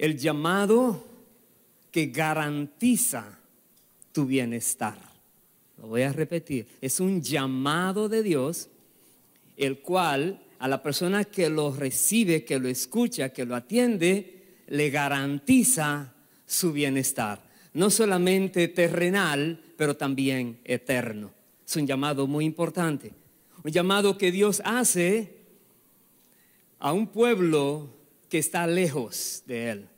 El llamado que garantiza tu bienestar. Lo voy a repetir. Es un llamado de Dios, el cual a la persona que lo recibe, que lo escucha, que lo atiende, le garantiza su bienestar. No solamente terrenal, pero también eterno. Es un llamado muy importante. Un llamado que Dios hace a un pueblo que está lejos de Él.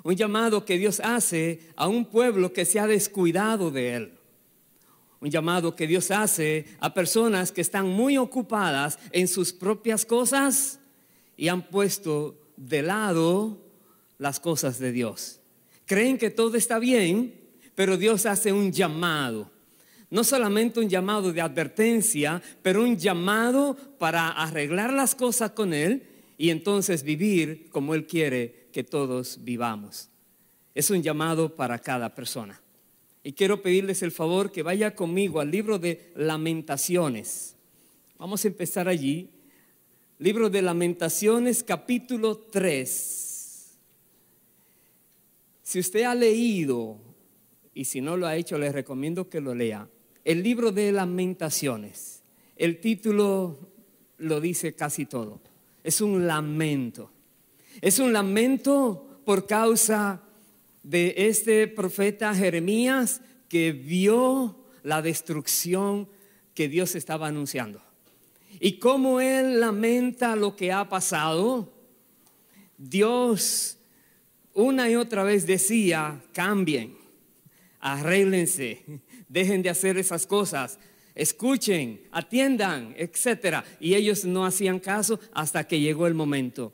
Un llamado que Dios hace a un pueblo que se ha descuidado de Él. Un llamado que Dios hace a personas que están muy ocupadas en sus propias cosas y han puesto de lado las cosas de Dios. Creen que todo está bien, pero Dios hace un llamado. No solamente un llamado de advertencia, pero un llamado para arreglar las cosas con Él y entonces vivir como Él quiere que todos vivamos. Es un llamado para cada persona. Y quiero pedirles el favor que vaya conmigo al libro de Lamentaciones. Vamos a empezar allí. Libro de Lamentaciones, capítulo 3. Si usted ha leído, y si no lo ha hecho, les recomiendo que lo lea. El libro de Lamentaciones. El título lo dice casi todo. Es un lamento. Es un lamento por causa de este profeta Jeremías que vio la destrucción que Dios estaba anunciando. Y cómo él lamenta lo que ha pasado. Dios una y otra vez decía: cambien, arréglense, dejen de hacer esas cosas, escuchen, atiendan, etc. Y ellos no hacían caso hasta que llegó el momento.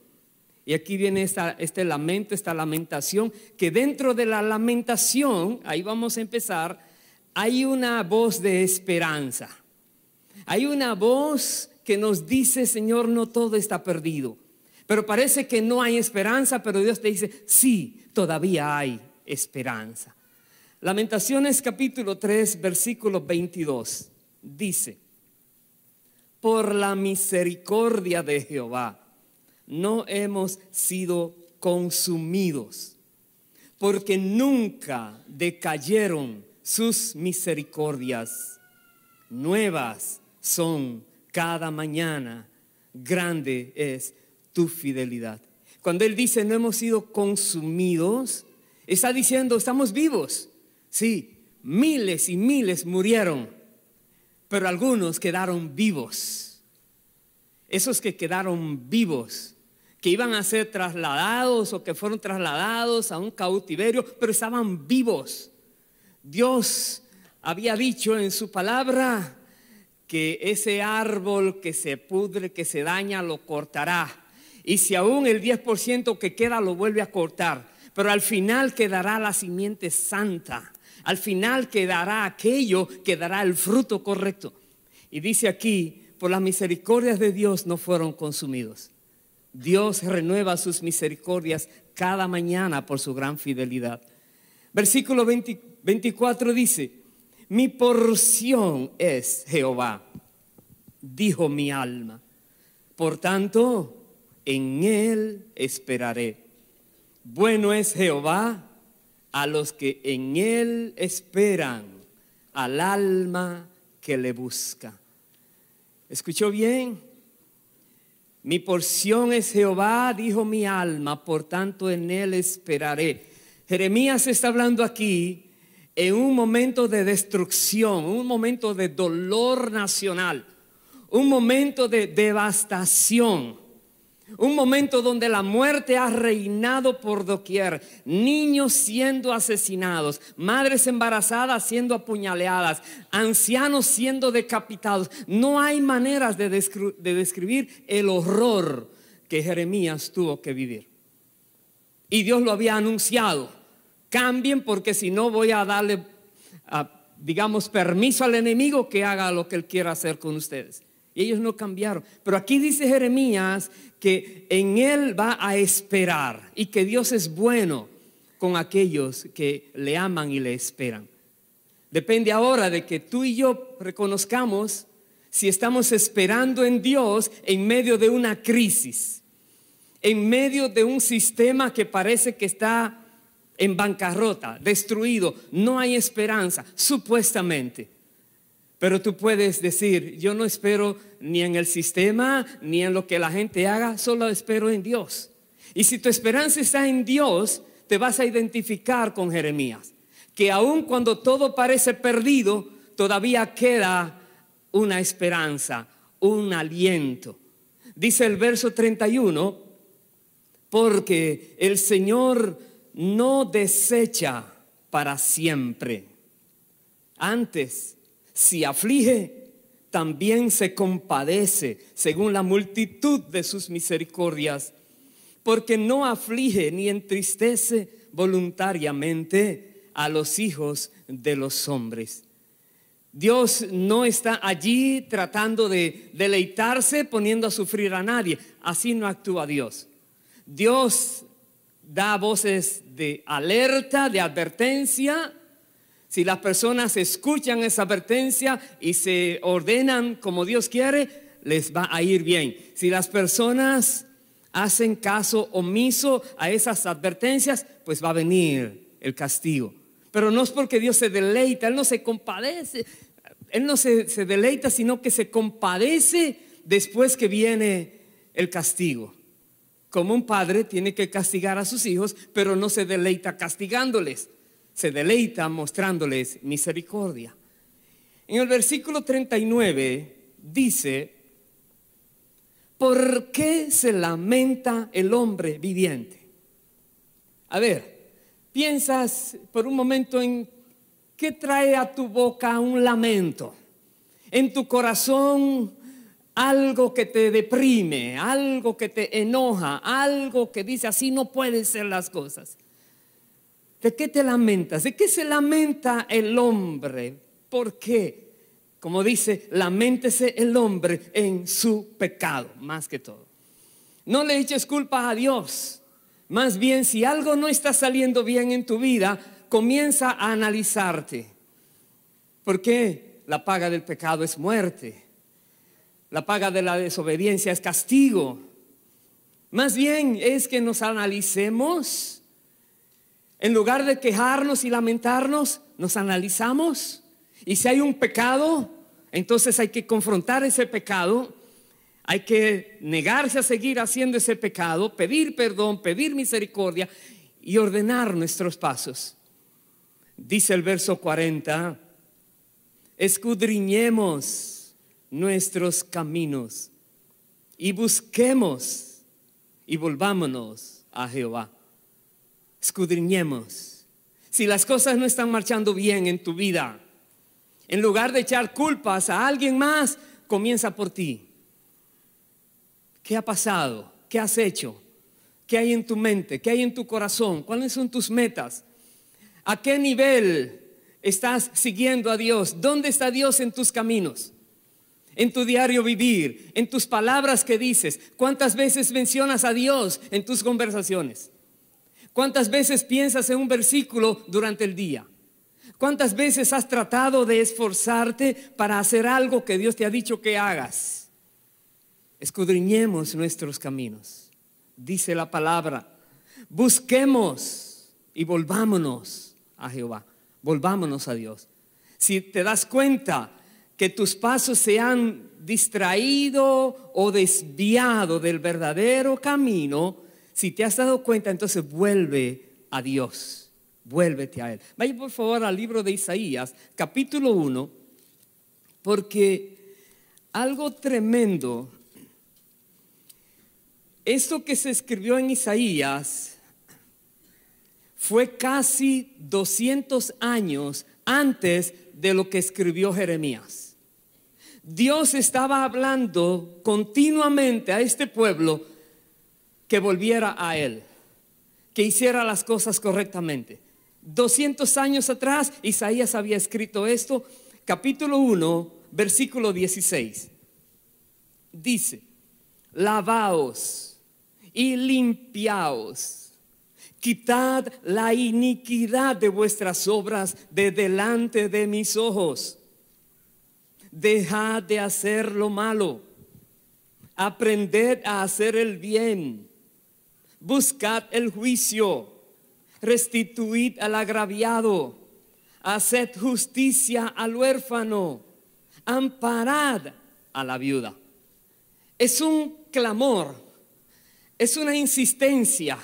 Y aquí viene este lamento, esta lamentación, que dentro de la lamentación, ahí vamos a empezar, hay una voz de esperanza. Hay una voz que nos dice: Señor, no todo está perdido. Pero parece que no hay esperanza, pero Dios te dice: sí, todavía hay esperanza. Lamentaciones capítulo 3, versículo 22, dice: por la misericordia de Jehová no hemos sido consumidos, porque nunca decayeron sus misericordias. Nuevas son cada mañana, grande es tu fidelidad. Cuando él dice no hemos sido consumidos, está diciendo estamos vivos. Sí, miles y miles murieron, pero algunos quedaron vivos. Esos que quedaron vivos, que iban a ser trasladados o que fueron trasladados a un cautiverio, pero estaban vivos. Dios había dicho en su palabra que ese árbol que se pudre, que se daña, lo cortará. Y si aún el 10% que queda lo vuelve a cortar, pero al final quedará la simiente santa. Al final quedará aquello que dará el fruto correcto. Y dice aquí: por las misericordias de Dios no fueron consumidos. Dios renueva sus misericordias cada mañana por su gran fidelidad. Versículo 24 dice: mi porción es Jehová, dijo mi alma, por tanto en él esperaré. Bueno es Jehová a los que en él esperan, al alma que le busca. ¿Escuchó bien? Mi porción es Jehová, dijo mi alma, por tanto en él esperaré. Jeremías está hablando aquí en un momento de destrucción, un momento de dolor nacional, un momento de devastación, un momento donde la muerte ha reinado por doquier, niños siendo asesinados, madres embarazadas siendo apuñaleadas, ancianos siendo decapitados. No hay maneras de describir el horror que Jeremías tuvo que vivir. Y Dios lo había anunciado: cambien, porque si no voy a darle, permiso al enemigo que haga lo que él quiera hacer con ustedes. Y ellos no cambiaron. Pero aquí dice Jeremías que en él va a esperar y que Dios es bueno con aquellos que le aman y le esperan. Depende ahora de que tú y yo reconozcamos si estamos esperando en Dios en medio de una crisis, en medio de un sistema que parece que está en bancarrota, destruido, no hay esperanza, supuestamente. Pero tú puedes decir, yo no espero ni en el sistema, ni en lo que la gente haga, solo espero en Dios. Y si tu esperanza está en Dios, te vas a identificar con Jeremías, que aun cuando todo parece perdido, todavía queda una esperanza, un aliento. Dice el verso 31, porque el Señor no desecha para siempre. Antes, si aflige, también se compadece según la multitud de sus misericordias, porque no aflige ni entristece voluntariamente a los hijos de los hombres. Dios no está allí tratando de deleitarse poniendo a sufrir a nadie. Así no actúa Dios. Dios da voces de alerta, de advertencia. Si las personas escuchan esa advertencia y se ordenan como Dios quiere, les va a ir bien. Si las personas hacen caso omiso a esas advertencias, pues va a venir el castigo. Pero no es porque Dios se deleita, Él no se compadece, Él no se deleita, sino que se compadece después que viene el castigo. Como un padre tiene que castigar a sus hijos, pero no se deleita castigándoles, se deleita mostrándoles misericordia. En el versículo 39 dice, ¿por qué se lamenta el hombre viviente? A ver, piensas por un momento en qué trae a tu boca un lamento, en tu corazón algo que te deprime, algo que te enoja, algo que dice así no pueden ser las cosas. ¿De qué te lamentas? ¿De qué se lamenta el hombre? ¿Por qué? Como dice, laméntese el hombre en su pecado, más que todo. No le eches culpa a Dios. Más bien, si algo no está saliendo bien en tu vida, comienza a analizarte. ¿Por qué? La paga del pecado es muerte. La paga de la desobediencia es castigo. Más bien es que nos analicemos. En lugar de quejarnos y lamentarnos, nos analizamos. Y si hay un pecado, entonces hay que confrontar ese pecado. Hay que negarse a seguir haciendo ese pecado, pedir perdón, pedir misericordia y ordenar nuestros pasos. Dice el verso 40, escudriñemos nuestros caminos y busquemos y volvámonos a Jehová. Escudriñemos. Si las cosas no están marchando bien en tu vida, en lugar de echar culpas a alguien más, comienza por ti. ¿Qué ha pasado? ¿Qué has hecho? ¿Qué hay en tu mente? ¿Qué hay en tu corazón? ¿Cuáles son tus metas? ¿A qué nivel estás siguiendo a Dios? ¿Dónde está Dios en tus caminos? En tu diario vivir, en tus palabras que dices. ¿Cuántas veces mencionas a Dios en tus conversaciones? ¿Cuántas veces piensas en un versículo durante el día? ¿Cuántas veces has tratado de esforzarte para hacer algo que Dios te ha dicho que hagas? Escudriñemos nuestros caminos, dice la palabra. Busquemos y volvámonos a Jehová, volvámonos a Dios. Si te das cuenta que tus pasos se han distraído o desviado del verdadero camino, si te has dado cuenta, entonces vuelve a Dios, vuélvete a Él. Vaya por favor al libro de Isaías, capítulo 1, porque algo tremendo. Esto que se escribió en Isaías fue casi 200 años antes de lo que escribió Jeremías. Dios estaba hablando continuamente a este pueblo que volviera a Él, que hiciera las cosas correctamente. 200 años atrás, Isaías había escrito esto, capítulo 1, versículo 16. Dice, lavaos y limpiaos, quitad la iniquidad de vuestras obras de delante de mis ojos. Dejad de hacer lo malo, aprended a hacer el bien, buscad el juicio, restituid al agraviado, haced justicia al huérfano, amparad a la viuda. Es un clamor, es una insistencia.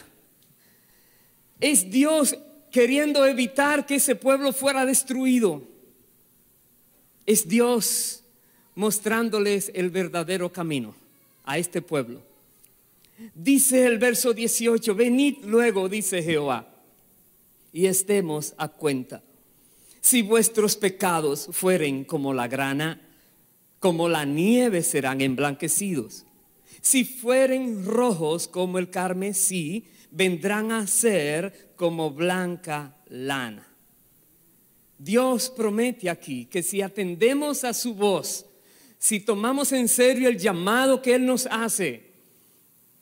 Es Dios queriendo evitar que ese pueblo fuera destruido. Es Dios mostrándoles el verdadero camino a este pueblo. Dice el verso 18: venid luego, dice Jehová, y estemos a cuenta. Si vuestros pecados fueren como la grana, como la nieve serán emblanquecidos. Si fueren rojos como el carmesí, vendrán a ser como blanca lana. Dios promete aquí que si atendemos a su voz, si tomamos en serio el llamado que Él nos hace,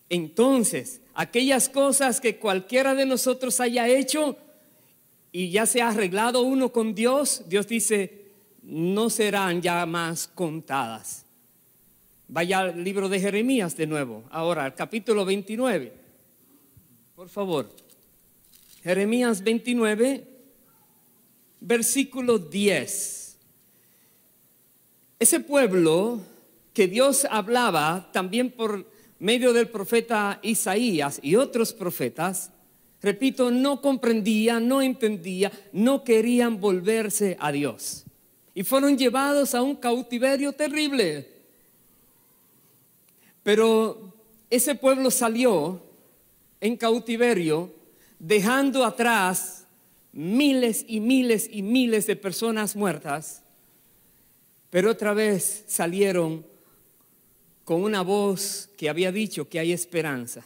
entonces aquellas cosas que cualquiera de nosotros haya hecho y ya se ha arreglado uno con Dios, Dios dice, no serán ya más contadas. Vaya al libro de Jeremías de nuevo, ahora al capítulo 29, por favor. Jeremías 29, versículo 10. Ese pueblo que Dios hablaba también por medio del profeta Isaías y otros profetas, repito, no comprendía, no entendía, no querían volverse a Dios. Y fueron llevados a un cautiverio terrible. Pero ese pueblo salió en cautiverio, dejando atrás miles y miles y miles de personas muertas. Pero otra vez salieron con una voz que había dicho que hay esperanza,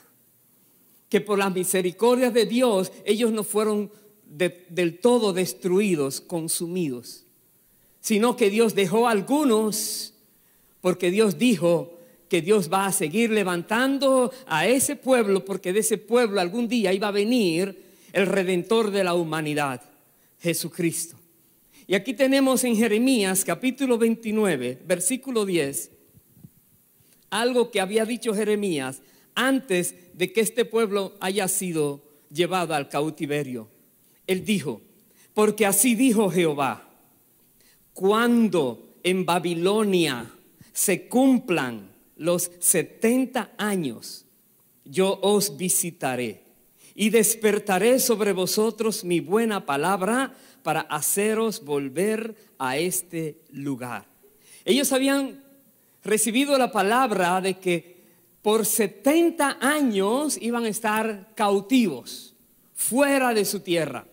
que por la misericordia de Dios ellos no fueron del todo destruidos, consumidos, sino que Dios dejó a algunos, porque Dios dijo que Dios va a seguir levantando a ese pueblo, porque de ese pueblo algún día iba a venir el Redentor de la humanidad, Jesucristo. Y aquí tenemos en Jeremías capítulo 29, versículo 10, algo que había dicho Jeremías antes de que este pueblo haya sido llevado al cautiverio. Él dijo: porque así dijo Jehová, cuando en Babilonia se cumplan los 70 años, yo os visitaré y despertaré sobre vosotros mi buena palabra para haceros volver a este lugar. Ellos habían recibido la palabra de que por 70 años iban a estar cautivos, fuera de su tierra.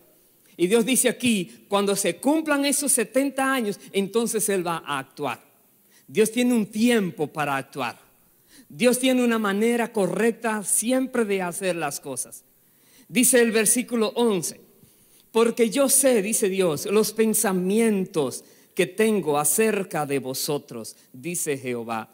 Y Dios dice aquí, cuando se cumplan esos 70 años, entonces Él va a actuar. Dios tiene un tiempo para actuar. Dios tiene una manera correcta siempre de hacer las cosas. Dice el versículo 11, porque yo sé, dice Dios, los pensamientos que tengo acerca de vosotros, dice Jehová,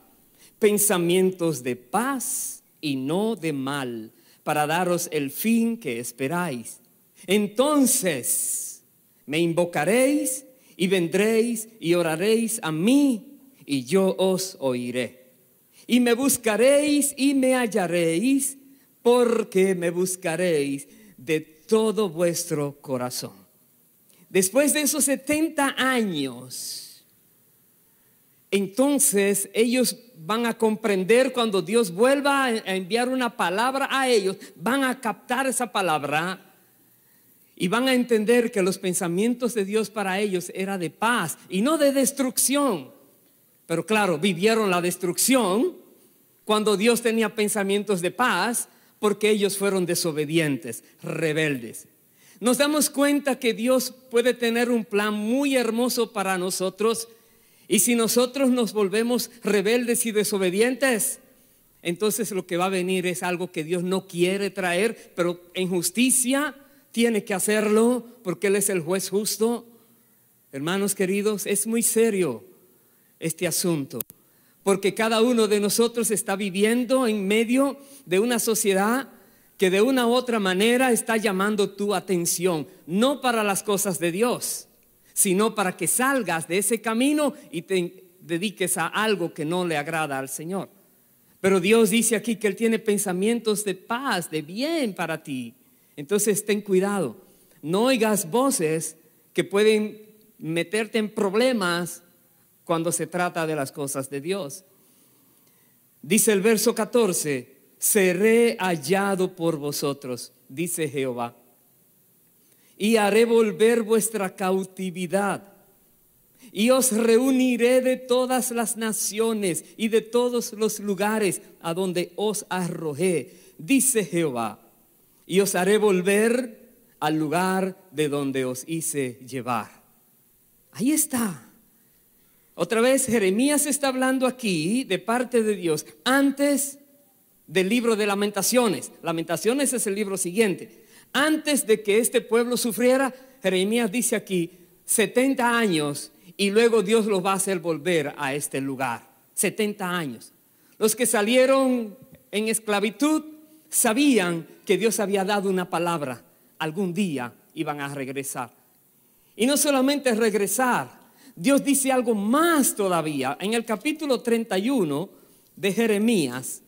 pensamientos de paz y no de mal, para daros el fin que esperáis. Entonces me invocaréis y vendréis y oraréis a mí y yo os oiré. Y me buscaréis y me hallaréis, porque me buscaréis de todo vuestro corazón. Después de esos 70 años, entonces ellos van a comprender cuando Dios vuelva a enviar una palabra a ellos, van a captar esa palabra y van a entender que los pensamientos de Dios para ellos era de paz y no de destrucción. Pero claro, vivieron la destrucción cuando Dios tenía pensamientos de paz, porque ellos fueron desobedientes, rebeldes. Nos damos cuenta que Dios puede tener un plan muy hermoso para nosotros, y si nosotros nos volvemos rebeldes y desobedientes, entonces lo que va a venir es algo que Dios no quiere traer, pero en justicia tiene que hacerlo porque Él es el juez justo. Hermanos queridos, es muy serio este asunto, porque cada uno de nosotros está viviendo en medio de una sociedad que de una u otra manera está llamando tu atención, no para las cosas de Dios, sino para que salgas de ese camino y te dediques a algo que no le agrada al Señor. Pero Dios dice aquí que Él tiene pensamientos de paz, de bien para ti. Entonces ten cuidado. No oigas voces que pueden meterte en problemas cuando se trata de las cosas de Dios. Dice el verso 14: seré hallado por vosotros, dice Jehová, y haré volver vuestra cautividad, y os reuniré de todas las naciones y de todos los lugares a donde os arrojé, dice Jehová, y os haré volver al lugar de donde os hice llevar. Ahí está. Otra vez Jeremías está hablando aquí de parte de Dios antes del libro de Lamentaciones. Lamentaciones es el libro siguiente. Antes de que este pueblo sufriera, Jeremías dice aquí 70 años y luego Dios los va a hacer volver a este lugar. 70 años. Los que salieron en esclavitud sabían que Dios había dado una palabra. Algún día iban a regresar. Y no solamente regresar, Dios dice algo más todavía. En el capítulo 31 de Jeremías,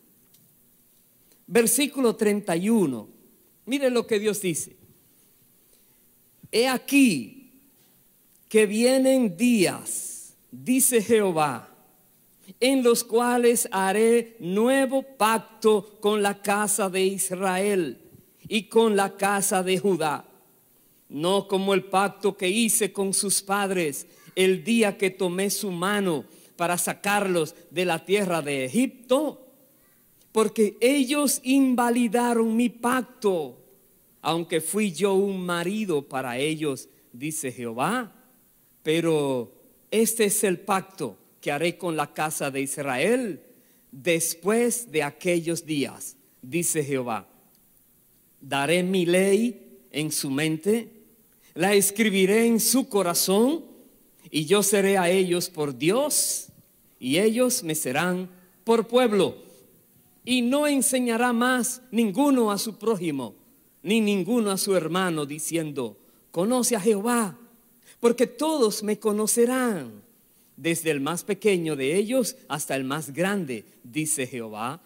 versículo 31, mire lo que Dios dice: he aquí que vienen días, dice Jehová, en los cuales haré nuevo pacto con la casa de Israel y con la casa de Judá, no como el pacto que hice con sus padres el día que tomé su mano para sacarlos de la tierra de Egipto, porque ellos invalidaron mi pacto, aunque fui yo un marido para ellos, dice Jehová. Pero este es el pacto que haré con la casa de Israel después de aquellos días, dice Jehová. Daré mi ley en su mente, la escribiré en su corazón, y yo seré a ellos por Dios, y ellos me serán por pueblo. Y no enseñará más ninguno a su prójimo, ni ninguno a su hermano, diciendo: conoce a Jehová, porque todos me conocerán, desde el más pequeño de ellos hasta el más grande, dice Jehová,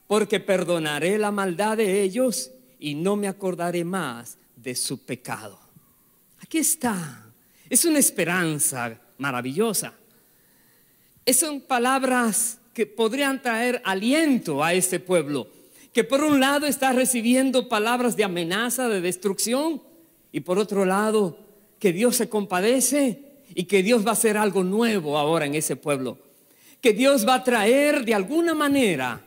porque perdonaré la maldad de ellos y no me acordaré más de su pecado. Aquí está. Es una esperanza maravillosa. Son palabras que podrían traer aliento a este pueblo, que por un lado está recibiendo palabras de amenaza, de destrucción, y por otro lado que Dios se compadece y que Dios va a hacer algo nuevo ahora en ese pueblo, que Dios va a traer de alguna manera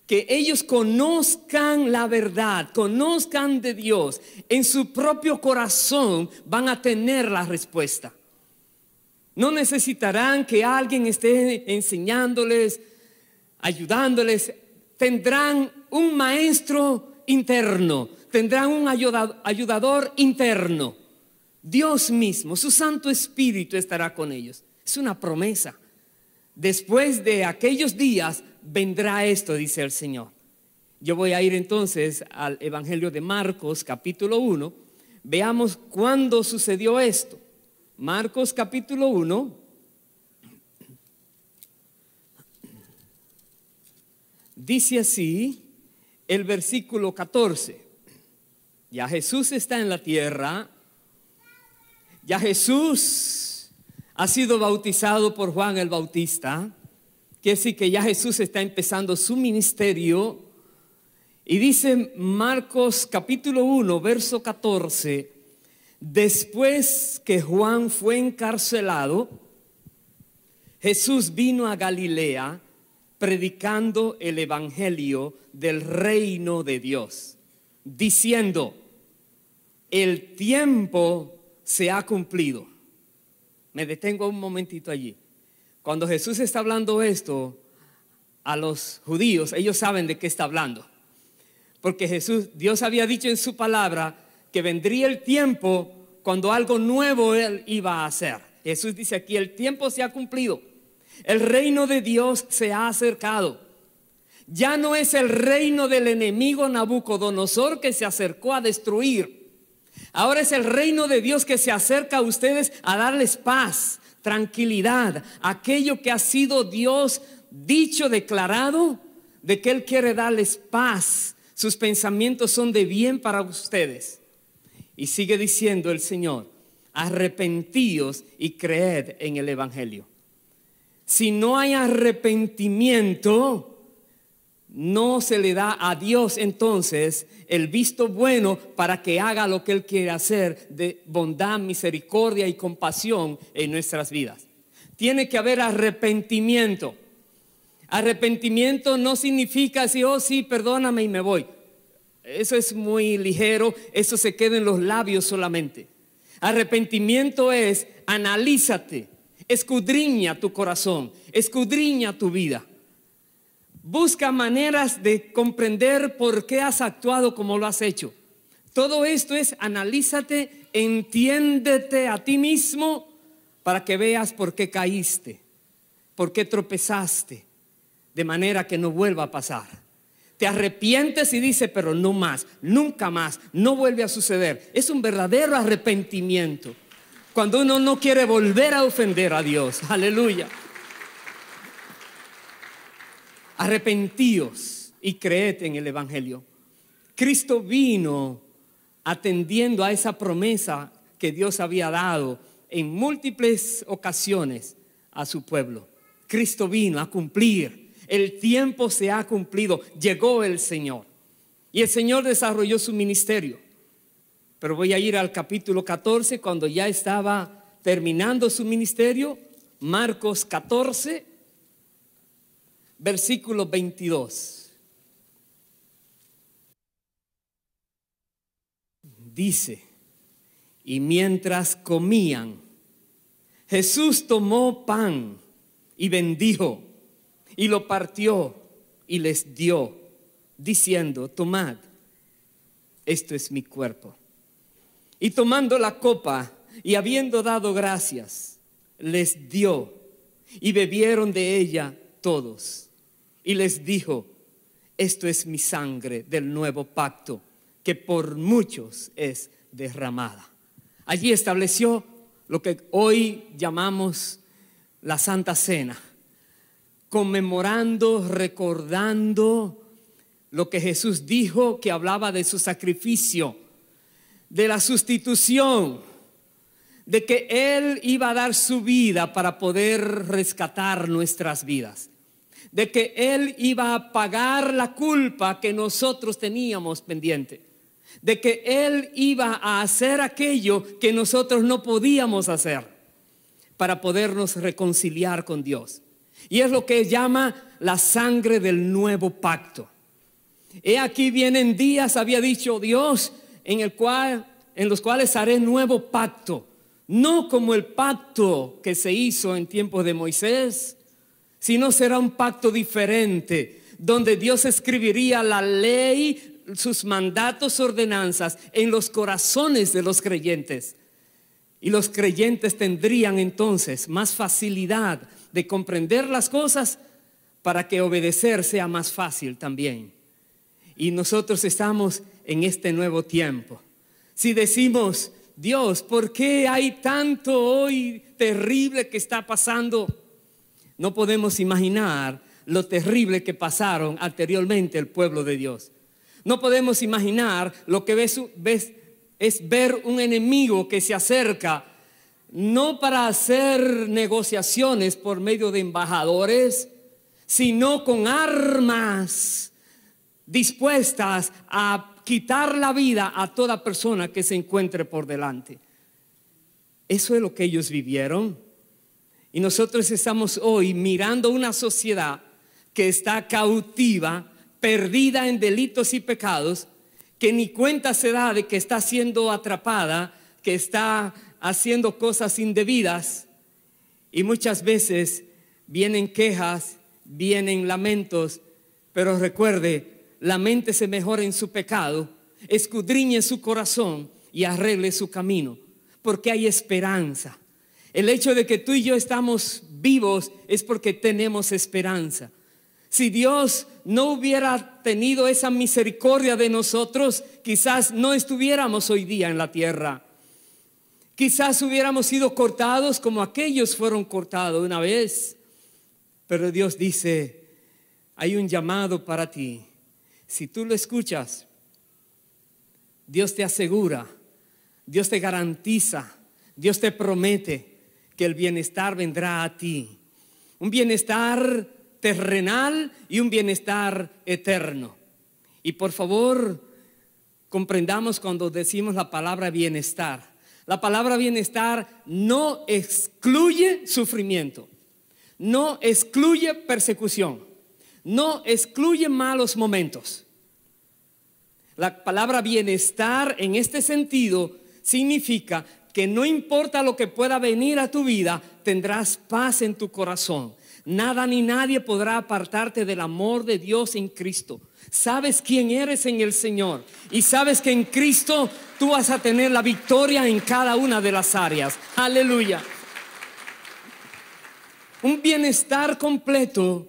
que ellos conozcan la verdad, conozcan de Dios. En su propio corazón van a tener la respuesta. No necesitarán que alguien esté enseñándoles, ayudándoles. Tendrán un maestro interno, tendrán un ayudador interno. Dios mismo, su Santo Espíritu estará con ellos. Es una promesa. Después de aquellos días vendrá esto, dice el Señor. Yo voy a ir entonces al Evangelio de Marcos, capítulo 1. Veamos cuándo sucedió esto. Marcos, capítulo 1. Dice así el versículo 14. Ya Jesús está en la tierra. Ya Jesús ha sido bautizado por Juan el Bautista. Quiere decir que ya Jesús está empezando su ministerio. Y dice Marcos capítulo 1, verso 14: después que Juan fue encarcelado, Jesús vino a Galilea predicando el evangelio del reino de Dios, diciendo: el tiempo se ha cumplido. Me detengo un momentito allí. Cuando Jesús está hablando esto a los judíos, ellos saben de qué está hablando. Porque Dios había dicho en su palabra que vendría el tiempo cuando algo nuevo Él iba a hacer. Jesús dice aquí: el tiempo se ha cumplido. El reino de Dios se ha acercado. Ya no es el reino del enemigo Nabucodonosor que se acercó a destruir. Ahora es el reino de Dios que se acerca a ustedes a darles paz, tranquilidad. Aquello que ha sido Dios dicho, declarado, de que Él quiere darles paz. Sus pensamientos son de bien para ustedes. Y sigue diciendo el Señor: arrepentíos y creed en el Evangelio. Si no hay arrepentimiento, no se le da a Dios entonces el visto bueno para que haga lo que Él quiere hacer de bondad, misericordia y compasión en nuestras vidas. Tiene que haber arrepentimiento. Arrepentimiento no significa decir, oh sí, perdóname y me voy. Eso es muy ligero, eso se queda en los labios solamente. Arrepentimiento es: analízate, escudriña tu corazón, escudriña tu vida. Busca maneras de comprender por qué has actuado como lo has hecho. Todo esto es: analízate, entiéndete a ti mismo para que veas por qué caíste, por qué tropezaste, de manera que no vuelva a pasar. Te arrepientes y dices, pero no más, nunca más, no vuelve a suceder. Es un verdadero arrepentimiento. Cuando uno no quiere volver a ofender a Dios. Aleluya. Arrepentíos y creed en el Evangelio. Cristo vino atendiendo a esa promesa que Dios había dado en múltiples ocasiones a su pueblo. Cristo vino a cumplir. El tiempo se ha cumplido. Llegó el Señor. Y el Señor desarrolló su ministerio. Pero voy a ir al capítulo 14, cuando ya estaba terminando su ministerio. Marcos 14, versículo 22. Dice: y mientras comían, Jesús tomó pan y bendijo y lo partió y les dio, diciendo: tomad, esto es mi cuerpo. Y tomando la copa y habiendo dado gracias, les dio, y bebieron de ella todos. Y les dijo: esto es mi sangre del nuevo pacto, que por muchos es derramada. Allí estableció lo que hoy llamamos la Santa Cena, conmemorando, recordando lo que Jesús dijo, que hablaba de su sacrificio, de la sustitución, de que Él iba a dar su vida para poder rescatar nuestras vidas, de que Él iba a pagar la culpa que nosotros teníamos pendiente, de que Él iba a hacer aquello que nosotros no podíamos hacer para podernos reconciliar con Dios. Y es lo que llama la sangre del nuevo pacto. He aquí vienen días, había dicho Dios, en los cuales haré nuevo pacto. No como el pacto que se hizo en tiempos de Moisés, sino será un pacto diferente, donde Dios escribiría la ley, sus mandatos, ordenanzas en los corazones de los creyentes. Y los creyentes tendrían entonces más facilidad de comprender las cosas para que obedecer sea más fácil también. Y nosotros estamos en este nuevo tiempo. Si decimos: Dios, ¿por qué hay tanto hoy terrible que está pasando? No podemos imaginar lo terrible que pasaron anteriormente el pueblo de Dios. No podemos imaginar lo que es ver un enemigo que se acerca, no para hacer negociaciones por medio de embajadores, sino con armas dispuestas a quitar la vida a toda persona que se encuentre por delante. Eso es lo que ellos vivieron. Y nosotros estamos hoy mirando una sociedad que está cautiva, perdida en delitos y pecados, que ni cuenta se da de que está siendo atrapada, que está haciendo cosas indebidas. Y muchas veces vienen quejas, vienen lamentos, pero recuerde, laméntese mejor en su pecado, escudriñe su corazón y arregle su camino, porque hay esperanza. El hecho de que tú y yo estamos vivos es porque tenemos esperanza. Si Dios no hubiera tenido esa misericordia de nosotros, quizás no estuviéramos hoy día en la tierra. Quizás hubiéramos sido cortados como aquellos fueron cortados una vez. Pero Dios dice: hay un llamado para ti. Si tú lo escuchas, Dios te asegura, Dios te garantiza, Dios te promete que el bienestar vendrá a ti. Un bienestar terrenal y un bienestar eterno. Y por favor, comprendamos cuando decimos la palabra bienestar. La palabra bienestar no excluye sufrimiento, no excluye persecución, no excluye malos momentos. La palabra bienestar en este sentido significa que no importa lo que pueda venir a tu vida, tendrás paz en tu corazón. Nada ni nadie podrá apartarte del amor de Dios en Cristo. Sabes quién eres en el Señor y sabes que en Cristo tú vas a tener la victoria en cada una de las áreas. Aleluya. Un bienestar completo,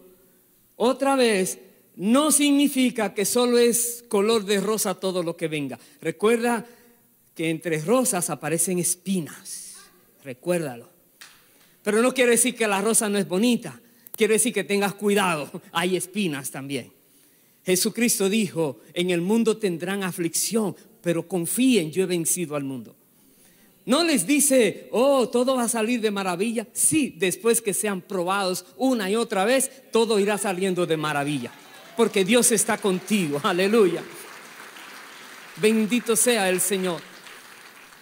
otra vez, no significa que solo es color de rosa todo lo que venga. Recuerda que entre rosas aparecen espinas. Recuérdalo. Pero no quiere decir que la rosa no es bonita. Quiere decir que tengas cuidado. Hay espinas también. Jesucristo dijo, en el mundo tendrán aflicción, pero confíen, yo he vencido al mundo. No les dice, oh, todo va a salir de maravilla. Sí, después que sean probados una y otra vez, todo irá saliendo de maravilla. Porque Dios está contigo, aleluya. Bendito sea el Señor.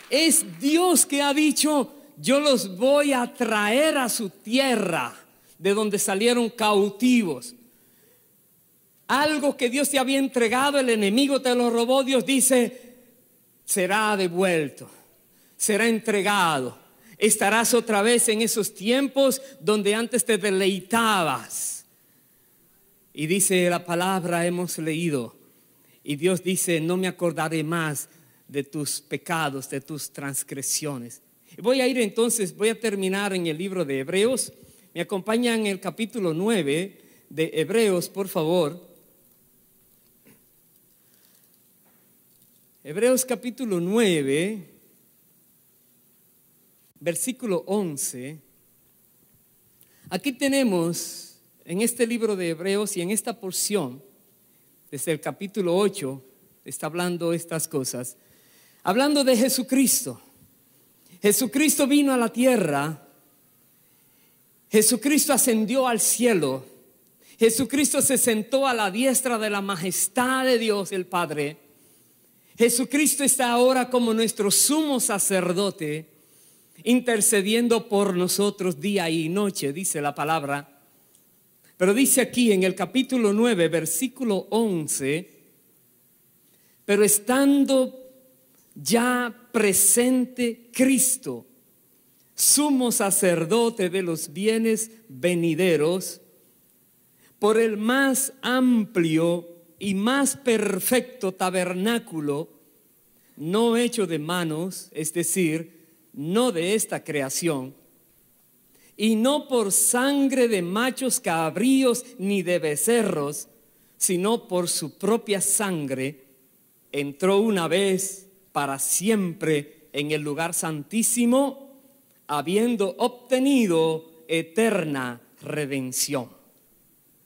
Es Dios que ha dicho, yo los voy a traer a su tierra, de donde salieron cautivos. Algo que Dios te había entregado, el enemigo te lo robó. Dios dice, será devuelto, será entregado. Estarás otra vez en esos tiempos donde antes te deleitabas. Y dice la palabra, hemos leído, y Dios dice, no me acordaré más de tus pecados, de tus transgresiones. Voy a terminar en el libro de Hebreos. Me acompañan en el capítulo 9 de Hebreos, por favor. Hebreos capítulo 9, versículo 11. Aquí tenemos en este libro de Hebreos y en esta porción, desde el capítulo 8, está hablando estas cosas, hablando de Jesucristo. Jesucristo vino a la tierra, Jesucristo ascendió al cielo, Jesucristo se sentó a la diestra de la majestad de Dios el Padre. Jesucristo está ahora como nuestro sumo sacerdote, intercediendo por nosotros día y noche, dice la palabra. Pero dice aquí en el capítulo 9, versículo 11, pero estando ya presente Cristo, sumo sacerdote de los bienes venideros, por el más amplio y más perfecto tabernáculo, no hecho de manos, es decir, no de esta creación, y no por sangre de machos cabríos ni de becerros, sino por su propia sangre, entró una vez para siempre en el lugar santísimo, habiendo obtenido eterna redención.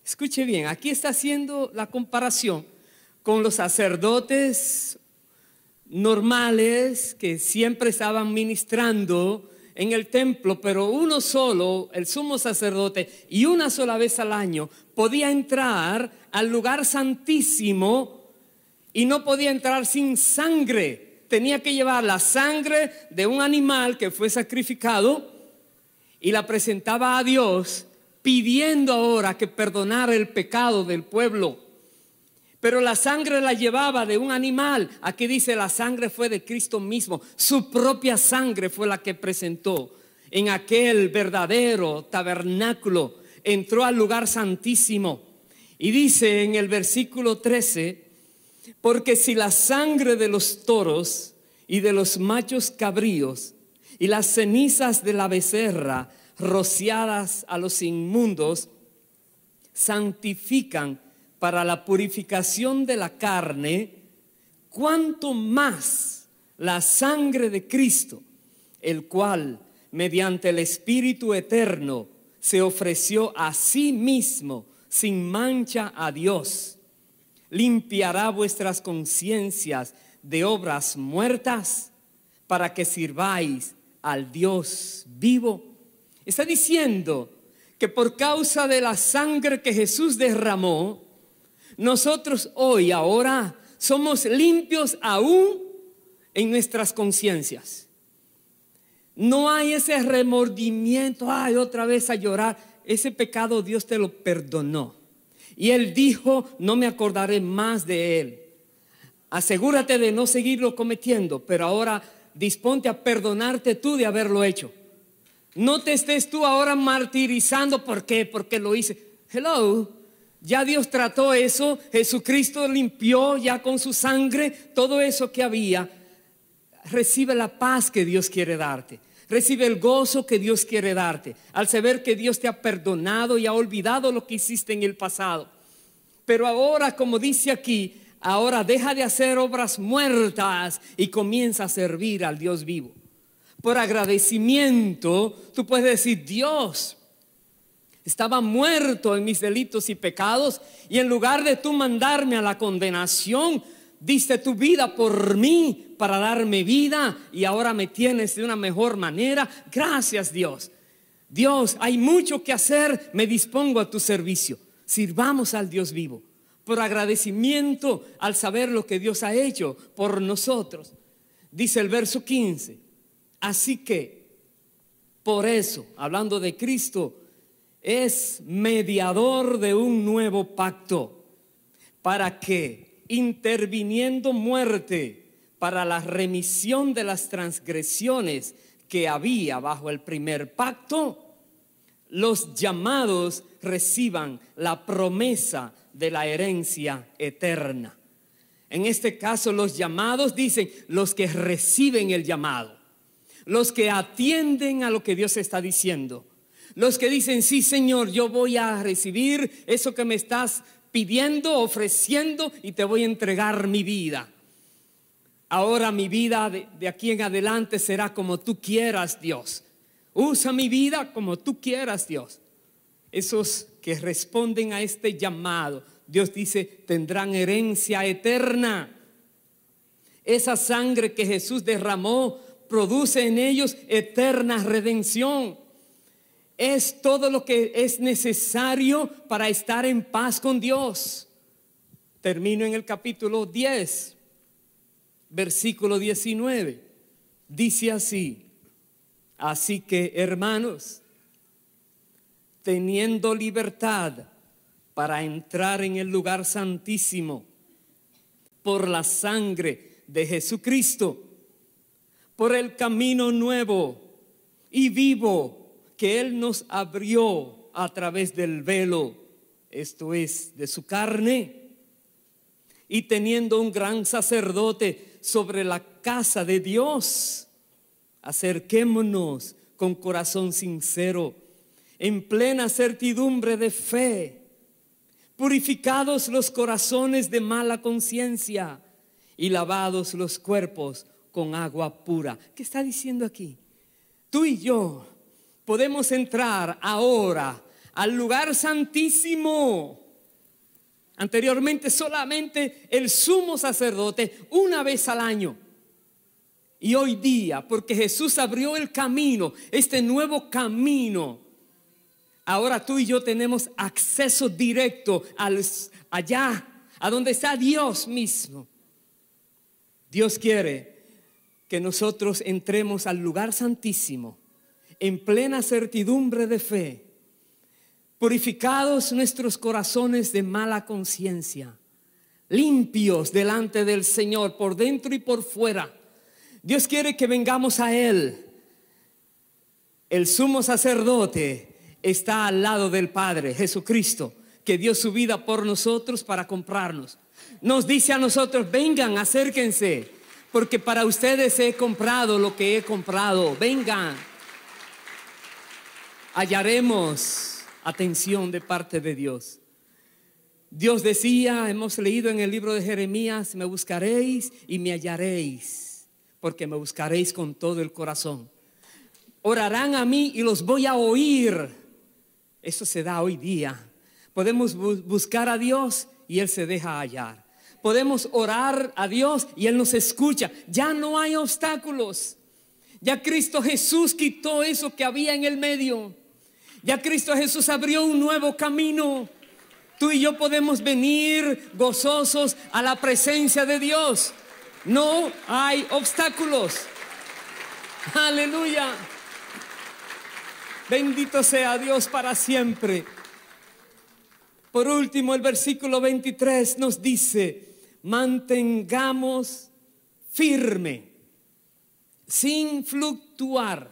Escuche bien, aquí está haciendo la comparación con los sacerdotes normales que siempre estaban ministrando en el templo, pero uno solo, el sumo sacerdote, y una sola vez al año podía entrar al lugar santísimo y no podía entrar sin sangre. Tenía que llevar la sangre de un animal que fue sacrificado y la presentaba a Dios, pidiendo ahora que perdonara el pecado del pueblo. Pero la sangre la llevaba de un animal. Aquí dice, la sangre fue de Cristo mismo. Su propia sangre fue la que presentó en aquel verdadero tabernáculo. Entró al lugar santísimo. Y dice en el versículo 13, porque si la sangre de los toros y de los machos cabríos y las cenizas de la becerra rociadas a los inmundos santifican para la purificación de la carne, cuánto más la sangre de Cristo, el cual mediante el Espíritu eterno se ofreció a sí mismo sin mancha a Dios. Limpiará vuestras conciencias de obras muertas para que sirváis al Dios vivo. Está diciendo que por causa de la sangre que Jesús derramó, nosotros hoy, ahora, somos limpios aún en nuestras conciencias. No hay ese remordimiento, ay, otra vez a llorar. Ese pecado Dios te lo perdonó. Y Él dijo, no me acordaré más de él. Asegúrate de no seguirlo cometiendo, pero ahora disponte a perdonarte tú de haberlo hecho. No te estés tú ahora martirizando. ¿Por qué? Porque lo hice. Hello, ya Dios trató eso. Jesucristo limpió ya con su sangre todo eso que había. Recibe la paz que Dios quiere darte. Recibe el gozo que Dios quiere darte al saber que Dios te ha perdonado y ha olvidado lo que hiciste en el pasado. Pero ahora, como dice aquí, ahora deja de hacer obras muertas y comienza a servir al Dios vivo. Por agradecimiento, tú puedes decir, Dios, estaba muerto en mis delitos y pecados, y en lugar de tú mandarme a la condenación, diste tu vida por mí para darme vida, y ahora me tienes de una mejor manera. Gracias, Dios. Dios, hay mucho que hacer, me dispongo a tu servicio. Sirvamos al Dios vivo por agradecimiento al saber lo que Dios ha hecho por nosotros. Dice el verso 15, así que por eso, hablando de Cristo, es mediador de un nuevo pacto, para que, interviniendo muerte para la remisión de las transgresiones que había bajo el primer pacto, los llamados reciban la promesa de la herencia eterna. En este caso, los llamados dicen los que reciben el llamado, los que atienden a lo que Dios está diciendo, los que dicen, sí, Señor, yo voy a recibir eso que me estás pidiendo, ofreciendo, y te voy a entregar mi vida. Ahora mi vida de aquí en adelante será como tú quieras, Dios. Usa mi vida como tú quieras, Dios. Esos que responden a este llamado, Dios dice, tendrán herencia eterna. Esa sangre que Jesús derramó produce en ellos eterna redención. Es todo lo que es necesario para estar en paz con Dios. Termino en el capítulo 10, versículo 19. Dice así: así que, hermanos, teniendo libertad para entrar en el lugar santísimo por la sangre de Jesucristo, por el camino nuevo y vivo que Él nos abrió a través del velo, esto es, de su carne, y teniendo un gran sacerdote sobre la casa de Dios, acerquémonos con corazón sincero, en plena certidumbre de fe, purificados los corazones de mala conciencia y lavados los cuerpos con agua pura. ¿Qué está diciendo aquí? Tú y yo podemos entrar ahora al lugar santísimo. Anteriormente solamente el sumo sacerdote una vez al año. Y hoy día, porque Jesús abrió el camino, este nuevo camino, ahora tú y yo tenemos acceso directo allá, a donde está Dios mismo. Dios quiere que nosotros entremos al lugar santísimo en plena certidumbre de fe, purificados nuestros corazones de mala conciencia, limpios delante del Señor por dentro y por fuera. Dios quiere que vengamos a Él. El sumo sacerdote está al lado del Padre, Jesucristo, que dio su vida por nosotros para comprarnos. Nos dice a nosotros, vengan, acérquense, porque para ustedes he comprado lo que he comprado. Vengan. Hallaremos atención de parte de Dios. Dios decía, hemos leído en el libro de Jeremías, me buscaréis y me hallaréis, porque me buscaréis con todo el corazón. Orarán a mí y los voy a oír. Eso se da hoy día. Podemos buscar a Dios y Él se deja hallar. Podemos orar a Dios y Él nos escucha. Ya no hay obstáculos. Ya Cristo Jesús quitó eso que había en el medio. Ya Cristo Jesús abrió un nuevo camino. Tú y yo podemos venir gozosos a la presencia de Dios. No hay obstáculos. Aleluya. Bendito sea Dios para siempre. Por último, el versículo 23 nos dice: mantengamos firme, sin fluctuar,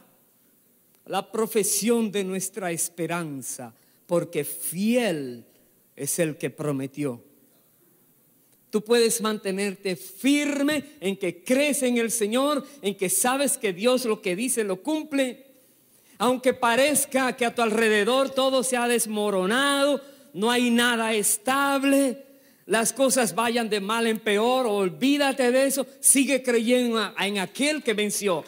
la profesión de nuestra esperanza, porque fiel es el que prometió. Tú puedes mantenerte firme en que crees en el Señor, en que sabes que Dios lo que dice lo cumple. Aunque parezca que a tu alrededor todo se ha desmoronado, no hay nada estable, las cosas vayan de mal en peor, olvídate de eso. Sigue creyendo en aquel que venció.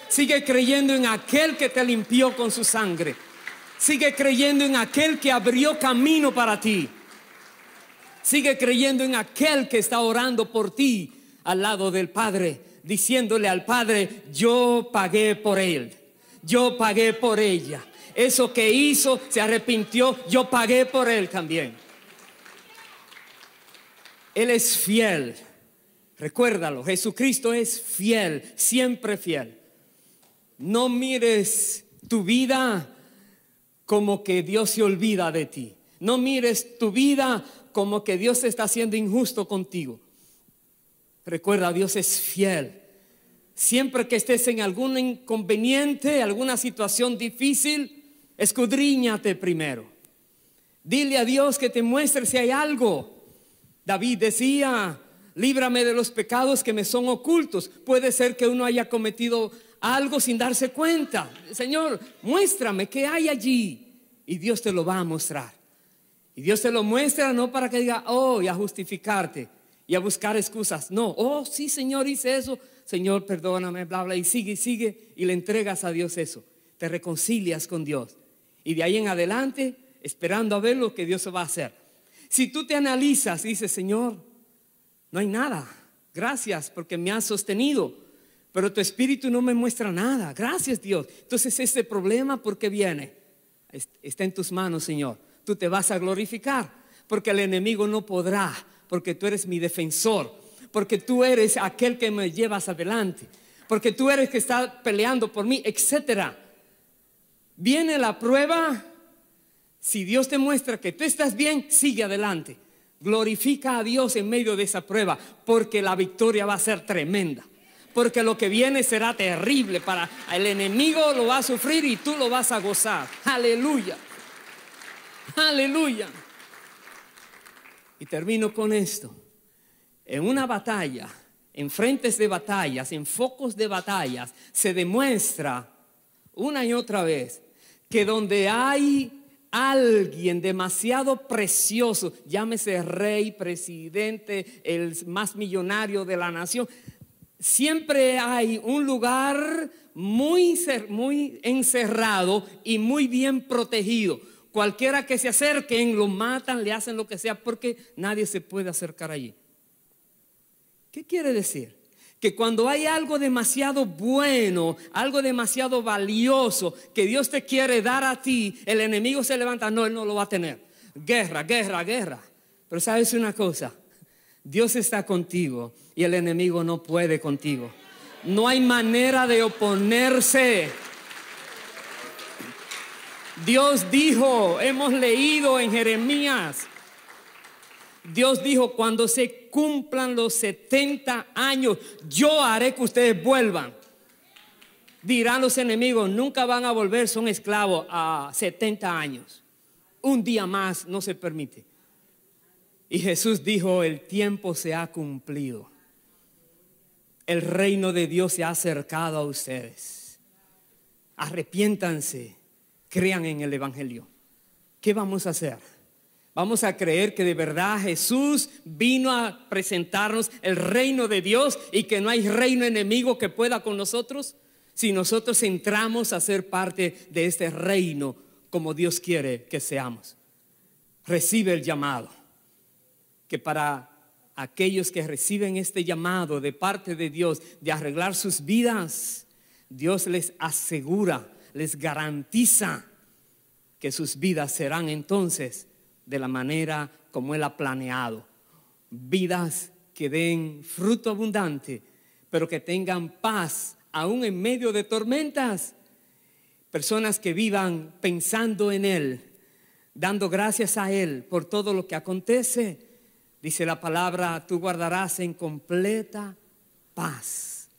Sigue creyendo en aquel que te limpió con su sangre. Sigue creyendo en aquel que abrió camino para ti. Sigue creyendo en aquel que está orando por ti al lado del Padre, diciéndole al Padre: yo pagué por él, yo pagué por ella. Eso que hizo, se arrepintió, yo pagué por él también. Él es fiel. Recuérdalo, Jesucristo es fiel, siempre fiel. No mires tu vida como que Dios se olvida de ti. No mires tu vida como que Dios está siendo injusto contigo. Recuerda, Dios es fiel. Siempre que estés en algún inconveniente, alguna situación difícil, escudriñate primero. Dile a Dios que te muestre si hay algo. David decía: líbrame de los pecados que me son ocultos. Puede ser que uno haya cometido algo sin darse cuenta. Señor, muéstrame qué hay allí. Y Dios te lo va a mostrar. Y Dios te lo muestra no para que diga y a justificarte y a buscar excusas. No, sí, Señor, hice eso. Señor, perdóname, bla, bla. Y sigue y le entregas a Dios eso. Te reconcilias con Dios. Y de ahí en adelante, esperando a ver lo que Dios va a hacer. Si tú te analizas y dices: Señor, no hay nada. Gracias porque me has sostenido. Pero tu espíritu no me muestra nada. Gracias, Dios. Entonces este problema, ¿por qué viene? Está en tus manos, Señor. Tú te vas a glorificar. Porque el enemigo no podrá. Porque tú eres mi defensor. Porque tú eres aquel que me llevas adelante. Porque tú eres que está peleando por mí, etcétera. Viene la prueba. Si Dios te muestra que tú estás bien, sigue adelante. Glorifica a Dios en medio de esa prueba, porque la victoria va a ser tremenda. Porque lo que viene será terrible. Para el enemigo lo va a sufrir y tú lo vas a gozar. Aleluya. Aleluya. Y termino con esto. En una batalla, en frentes de batallas, en focos de batallas, se demuestra una y otra vez que donde hay alguien demasiado precioso, llámese rey, presidente, el más millonario de la nación, siempre hay un lugar muy encerrado y muy bien protegido. Cualquiera que se acerquen lo matan, le hacen lo que sea, porque nadie se puede acercar allí. ¿Qué quiere decir? Que cuando hay algo demasiado bueno, algo demasiado valioso que Dios te quiere dar a ti, el enemigo se levanta: no, él no lo va a tener. Guerra, guerra, guerra. Pero sabes una cosa, Dios está contigo y el enemigo no puede contigo. No hay manera de oponerse. Dios dijo, hemos leído en Jeremías, Dios dijo: cuando se cumplan los 70 años, yo haré que ustedes vuelvan. Dirán los enemigos: nunca van a volver, son esclavos a 70 años. Un día más no se permite. Y Jesús dijo: el tiempo se ha cumplido. El reino de Dios se ha acercado a ustedes. Arrepiéntanse, crean en el evangelio. ¿Qué vamos a hacer? Vamos a creer que de verdad Jesús vino a presentarnos el reino de Dios y que no hay reino enemigo que pueda con nosotros. Si nosotros entramos a ser parte de este reino como Dios quiere que seamos. recibe el llamado. Que para aquellos que reciben este llamado de parte de Dios de arreglar sus vidas, Dios les asegura, les garantiza que sus vidas serán entonces de la manera como Él ha planeado. Vidas que den fruto abundante, pero que tengan paz aún en medio de tormentas. Personas que vivan pensando en Él, dando gracias a Él por todo lo que acontece. Dice la palabra, tú guardarás en completa paz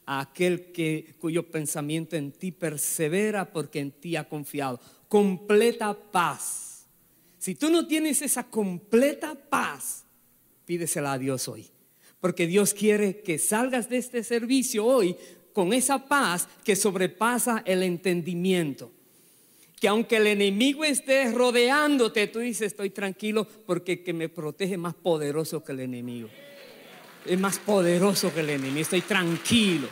a aquel cuyo pensamiento en ti persevera porque en ti ha confiado. Completa paz. Si tú no tienes esa completa paz, pídesela a Dios hoy. Porque Dios quiere que salgas de este servicio hoy con esa paz que sobrepasa el entendimiento. Que aunque el enemigo esté rodeándote, tú dices, estoy tranquilo porque el que me protege es más poderoso que el enemigo. Es más poderoso que el enemigo, estoy tranquilo.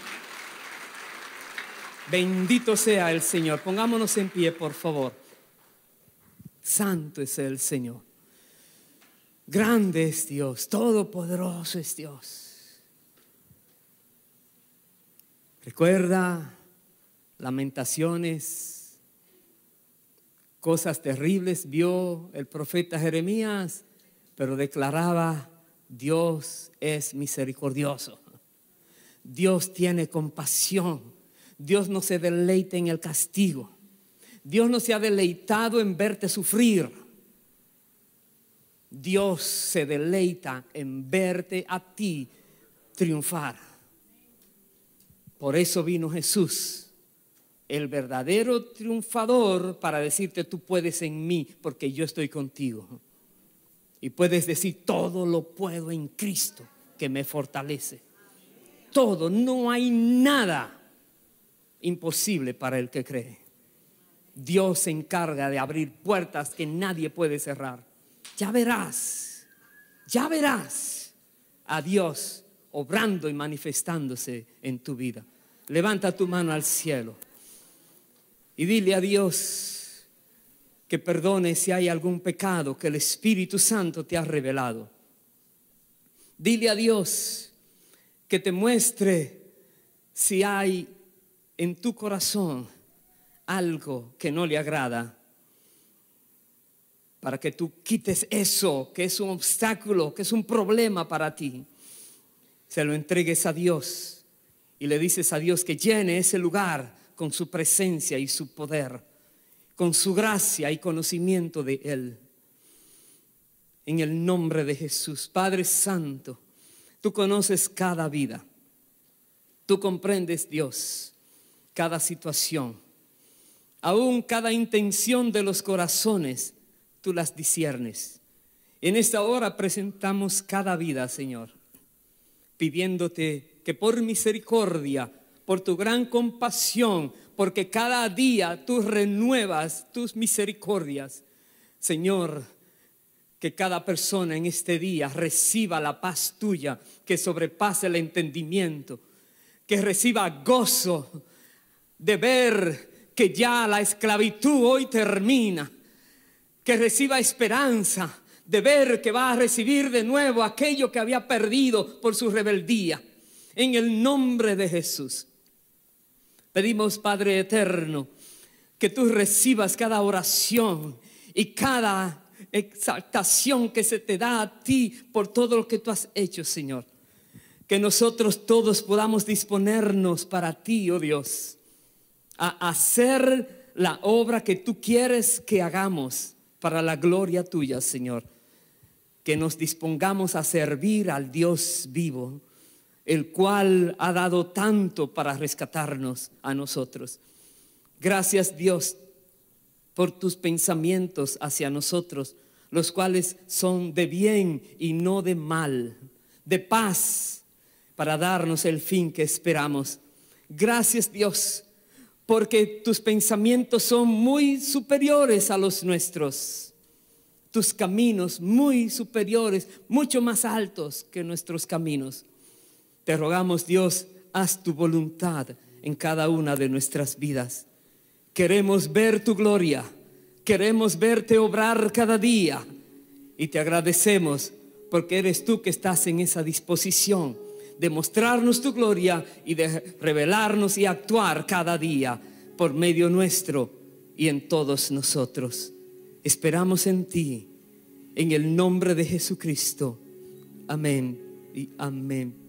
Bendito sea el Señor. Pongámonos en pie, por favor. Santo es el Señor. Grande es Dios, todopoderoso es Dios. Recuerda Lamentaciones, cosas terribles vio el profeta Jeremías, pero declaraba: Dios es misericordioso, Dios tiene compasión, Dios no se deleita en el castigo, Dios no se ha deleitado en verte sufrir, Dios se deleita en verte a ti triunfar. Por eso vino Jesús, el verdadero triunfador, para decirte: tú puedes en mí porque yo estoy contigo. Y puedes decir: todo lo puedo en Cristo que me fortalece. Todo, no hay nada imposible para el que cree. Dios se encarga de abrir puertas que nadie puede cerrar. Ya verás a Dios obrando y manifestándose en tu vida. Levanta tu mano al cielo y dile a Dios que perdone si hay algún pecado que el Espíritu Santo te ha revelado. Dile a Dios que te muestre si hay en tu corazón algo que no le agrada, para que tú quites eso que es un obstáculo, que es un problema para ti. Se lo entregues a Dios y le dices a Dios que llene ese lugar con su presencia y su poder, con su gracia y conocimiento de Él. En el nombre de Jesús. Padre Santo, tú conoces cada vida, tú comprendes, Dios, cada situación, aún cada intención de los corazones, tú las disciernes. En esta hora presentamos cada vida, Señor, pidiéndote que por misericordia, por tu gran compasión, porque cada día tú renuevas tus misericordias, Señor, que cada persona en este día reciba la paz tuya que sobrepasa el entendimiento, que reciba gozo de ver que ya la esclavitud hoy termina, que reciba esperanza de ver que va a recibir de nuevo aquello que había perdido por su rebeldía. En el nombre de Jesús pedimos, Padre eterno, que tú recibas cada oración y cada exaltación que se te da a ti por todo lo que tú has hecho, Señor. Que nosotros todos podamos disponernos para ti, oh Dios, a hacer la obra que tú quieres que hagamos para la gloria tuya, Señor. Que nos dispongamos a servir al Dios vivo, el cual ha dado tanto para rescatarnos a nosotros. Gracias, Dios, por tus pensamientos hacia nosotros, los cuales son de bien y no de mal, de paz, para darnos el fin que esperamos. Gracias, Dios, porque tus pensamientos son muy superiores a los nuestros. Tus caminos muy superiores, mucho más altos que nuestros caminos. Te rogamos, Dios, haz tu voluntad en cada una de nuestras vidas. Queremos ver tu gloria, queremos verte obrar cada día Y te agradecemos porque eres tú que estás en esa disposición de mostrarnos tu gloria y de revelarnos y actuar cada día por medio nuestro y en todos nosotros. Esperamos en ti, en el nombre de Jesucristo. Amén y amén.